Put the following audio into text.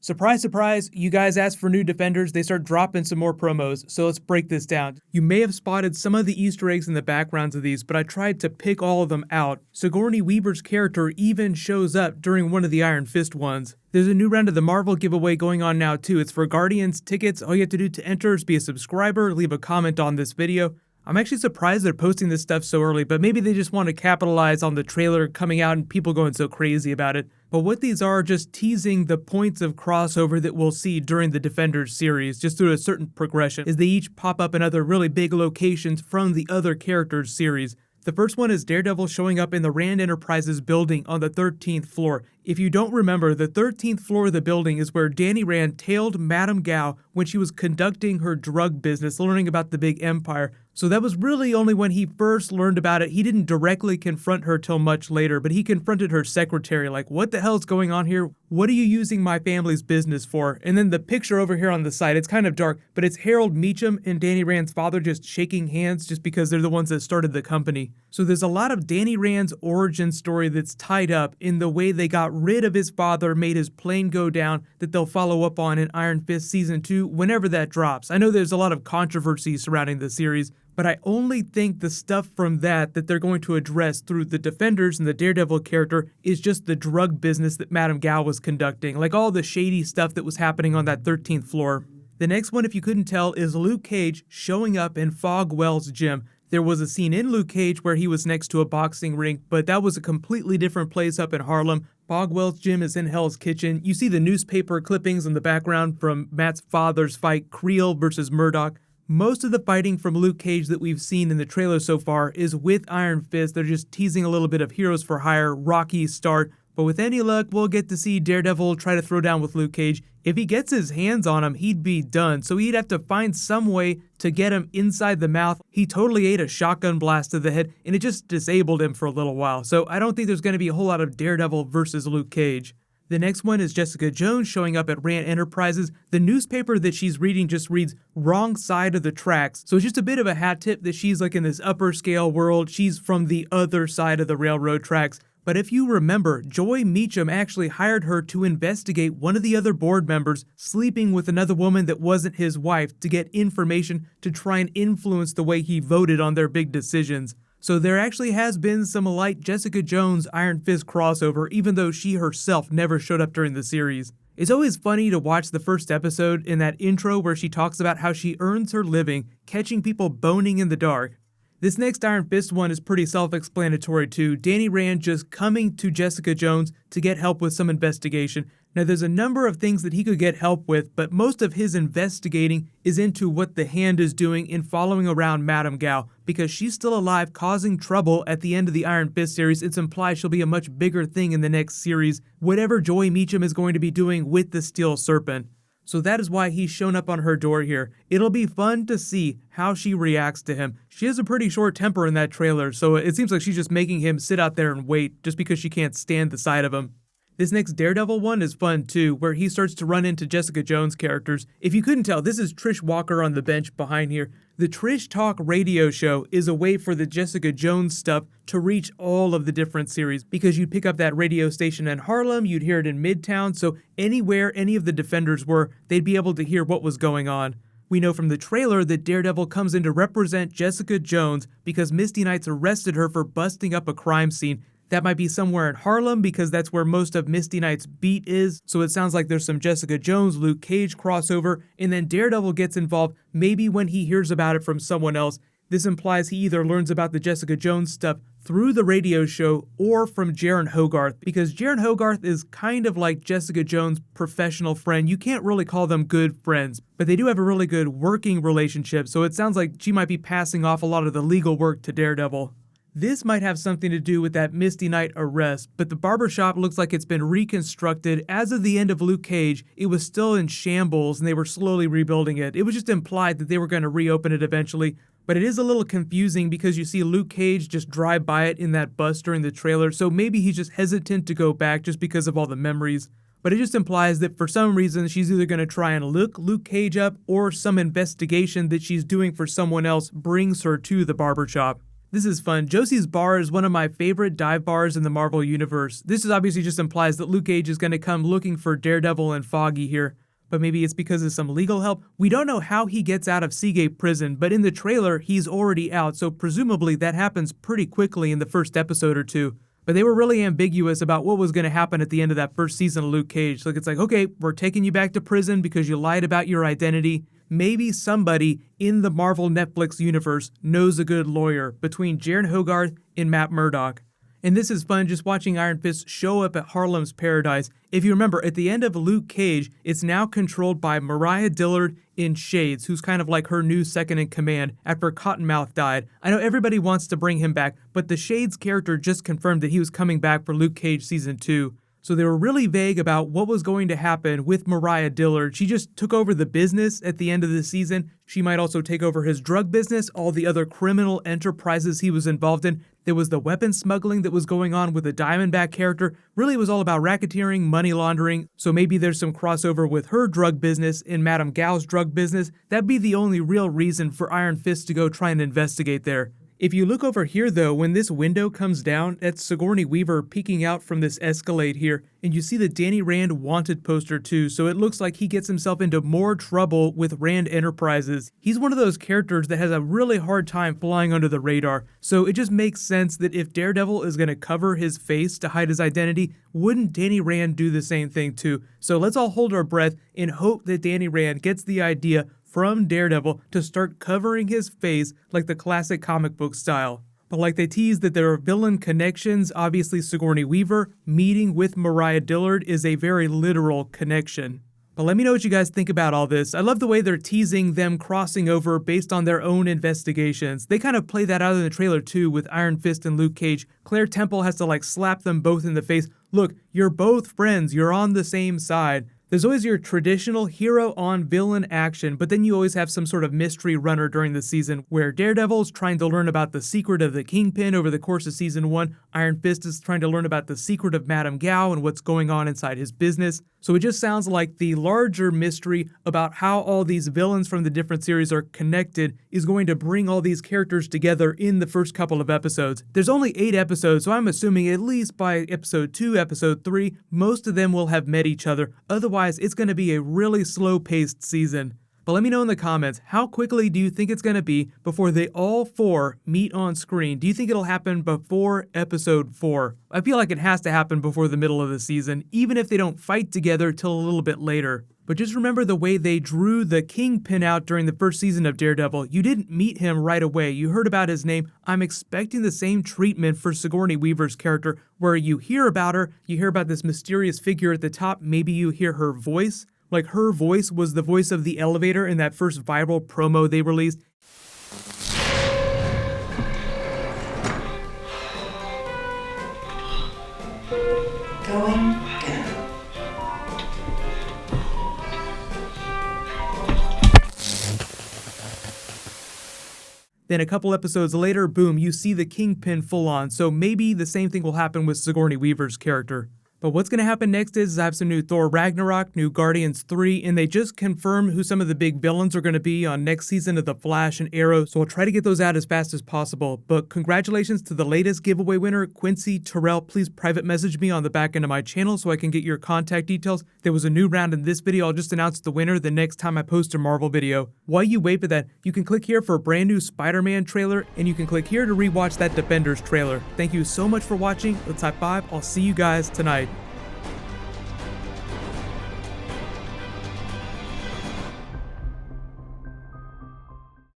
Surprise, surprise, you guys asked for new Defenders, they start dropping some more promos, so let's break this down. You may have spotted some of the Easter eggs in the backgrounds of these, but I tried to pick all of them out. Sigourney Weaver's character even shows up during one of the Iron Fist ones. There's a new round of the Marvel giveaway going on now too. It's for Guardians tickets. All you have to do to enter is be a subscriber, leave a comment on this video. I'm actually surprised they're posting this stuff so early, but maybe they just want to capitalize on the trailer coming out and people going so crazy about it. But what these are just teasing the points of crossover that we'll see during the Defenders series, just through a certain progression, as they each pop up in other really big locations from the other characters' series. The first one is Daredevil showing up in the Rand Enterprises building on the 13th floor. If you don't remember, the 13th floor of the building is where Danny Rand tailed Madame Gao when she was conducting her drug business, learning about the big empire. So that was really only when he first learned about it. He didn't directly confront her till much later, but he confronted her secretary like, what the hell's going on here? What are you using my family's business for? And then the picture over here on the side, it's kind of dark, but it's Harold Meacham and Danny Rand's father just shaking hands just because they're the ones that started the company. So there's a lot of Danny Rand's origin story that's tied up in the way they got rid of his father, made his plane go down, that they'll follow up on in Iron Fist Season 2 whenever that drops. I know there's a lot of controversy surrounding the series, but I only think the stuff from that they're going to address through the Defenders and the Daredevil character is just the drug business that Madame Gao was conducting, like all the shady stuff that was happening on that 13th floor. The next one, if you couldn't tell, is Luke Cage showing up in Fogwell's gym. There was a scene in Luke Cage where he was next to a boxing ring, but that was a completely different place up in Harlem. Fogwell's gym is in Hell's Kitchen. You see the newspaper clippings in the background from Matt's father's fight, Creel versus Murdoch. Most of the fighting from Luke Cage that we've seen in the trailer so far is with Iron Fist. They're just teasing a little bit of Heroes for Hire, Rocky start. But with any luck, we'll get to see Daredevil try to throw down with Luke Cage. If he gets his hands on him, he'd be done. So he'd have to find some way to get him inside the mouth. He totally ate a shotgun blast to the head, and it just disabled him for a little while. So I don't think there's going to be a whole lot of Daredevil versus Luke Cage. The next one is Jessica Jones showing up at Rand Enterprises. The newspaper that she's reading just reads wrong side of the tracks. So it's just a bit of a hat tip that she's like in this upper scale world. She's from the other side of the railroad tracks. But if you remember, Joy Meacham actually hired her to investigate one of the other board members sleeping with another woman that wasn't his wife to get information to try and influence the way he voted on their big decisions. So there actually has been some light Jessica Jones Iron Fist crossover, even though she herself never showed up during the series. It's always funny to watch the first episode in that intro where she talks about how she earns her living catching people boning in the dark. This next Iron Fist one is pretty self-explanatory too. Danny Rand just coming to Jessica Jones to get help with some investigation. Now there's a number of things that he could get help with, but most of his investigating is into what the Hand is doing in following around Madame Gao, because she's still alive causing trouble at the end of the Iron Fist series. It's implied she'll be a much bigger thing in the next series, whatever Joy Meacham is going to be doing with the Steel Serpent. So that is why he's shown up on her door here. It'll be fun to see how she reacts to him. She has a pretty short temper in that trailer, so it seems like she's just making him sit out there and wait just because she can't stand the sight of him. This next Daredevil one is fun too, where he starts to run into Jessica Jones characters. If you couldn't tell, this is Trish Walker on the bench behind here. The Trish Talk radio show is a way for the Jessica Jones stuff to reach all of the different series, because you'd pick up that radio station in Harlem, you'd hear it in Midtown, so anywhere any of the Defenders were, they'd be able to hear what was going on. We know from the trailer that Daredevil comes in to represent Jessica Jones because Misty Knight's arrested her for busting up a crime scene. That might be somewhere in Harlem because that's where most of Misty Knight's beat is, so it sounds like there's some Jessica Jones, Luke Cage crossover, and then Daredevil gets involved maybe when he hears about it from someone else. This implies he either learns about the Jessica Jones stuff through the radio show or from Jaren Hogarth, because Jaren Hogarth is kind of like Jessica Jones' professional friend. You can't really call them good friends, but they do have a really good working relationship, so it sounds like she might be passing off a lot of the legal work to Daredevil. This might have something to do with that Misty Knight arrest, but the barbershop looks like it's been reconstructed. As of the end of Luke Cage, it was still in shambles and they were slowly rebuilding it. It was just implied that they were going to reopen it eventually, but it is a little confusing because you see Luke Cage just drive by it in that bus during the trailer, so maybe he's just hesitant to go back just because of all the memories. But it just implies that for some reason she's either going to try and look Luke Cage up, or some investigation that she's doing for someone else brings her to the barbershop. This is fun. Josie's bar is one of my favorite dive bars in the Marvel Universe. This is obviously just implies that Luke Cage is going to come looking for Daredevil and Foggy here. But maybe it's because of some legal help. We don't know how he gets out of Seagate Prison, but in the trailer, he's already out, so presumably that happens pretty quickly in the first episode or two. But they were really ambiguous about what was going to happen at the end of that first season of Luke Cage. Like, it's like, okay, we're taking you back to prison because you lied about your identity. Maybe somebody in the Marvel Netflix universe knows a good lawyer between Jaren Hogarth and Matt Murdock. And this is fun, just watching Iron Fist show up at Harlem's Paradise. If you remember, at the end of Luke Cage, it's now controlled by Mariah Dillard in Shades, who's kind of like her new second-in-command after Cottonmouth died. I know everybody wants to bring him back, but the Shades character just confirmed that he was coming back for Luke Cage Season 2. So they were really vague about what was going to happen with Mariah Dillard. She just took over the business at the end of the season. She might also take over his drug business, all the other criminal enterprises he was involved in. There was the weapon smuggling that was going on with the Diamondback character. Really, it was all about racketeering, money laundering. So maybe there's some crossover with her drug business and Madame Gao's drug business. That'd be the only real reason for Iron Fist to go try and investigate there. If you look over here though, when this window comes down, that's Sigourney Weaver peeking out from this Escalade here, and you see the Danny Rand wanted poster too, so it looks like he gets himself into more trouble with Rand Enterprises. He's one of those characters that has a really hard time flying under the radar, so it just makes sense that if Daredevil is going to cover his face to hide his identity, wouldn't Danny Rand do the same thing too? So let's all hold our breath and hope that Danny Rand gets the idea from Daredevil to start covering his face like the classic comic book style. But like they teased that there are villain connections, obviously Sigourney Weaver meeting with Mariah Dillard is a very literal connection. But let me know what you guys think about all this. I love the way they're teasing them crossing over based on their own investigations. They kind of play that out in the trailer too with Iron Fist and Luke Cage. Claire Temple has to like slap them both in the face. Look, you're both friends, you're on the same side. There's always your traditional hero on villain action, but then you always have some sort of mystery runner during the season where Daredevil's trying to learn about the secret of the Kingpin over the course of season 1. Iron Fist is trying to learn about the secret of Madame Gao and what's going on inside his business. So it just sounds like the larger mystery about how all these villains from the different series are connected is going to bring all these characters together in the first couple of episodes. There's only 8 episodes, so I'm assuming at least by episode 2, episode 3, most of them will have met each other. Otherwise, it's going to be a really slow-paced season. But let me know in the comments, how quickly do you think it's going to be before they all 4 meet on screen? Do you think it'll happen before episode 4? I feel like it has to happen before the middle of the season, even if they don't fight together till a little bit later. But just remember the way they drew the Kingpin out during the first season of Daredevil. You didn't meet him right away. You heard about his name. I'm expecting the same treatment for Sigourney Weaver's character, where you hear about her, you hear about this mysterious figure at the top, maybe you hear her voice. Like her voice was the voice of the elevator in that first viral promo they released. Going down. Then a couple episodes later, boom, you see the Kingpin full on. So maybe the same thing will happen with Sigourney Weaver's character. But what's going to happen next is I have some new Thor Ragnarok, new Guardians 3, and they just confirmed who some of the big villains are going to be on next season of The Flash and Arrow, so I'll try to get those out as fast as possible. But congratulations to the latest giveaway winner, Quincy Terrell. Please private message me on the back end of my channel so I can get your contact details. There was a new round in this video. I'll just announce the winner the next time I post a Marvel video. While you wait for that, you can click here for a brand new Spider-Man trailer, and you can click here to rewatch that Defenders trailer. Thank you so much for watching. Let's high five. I'll see you guys tonight.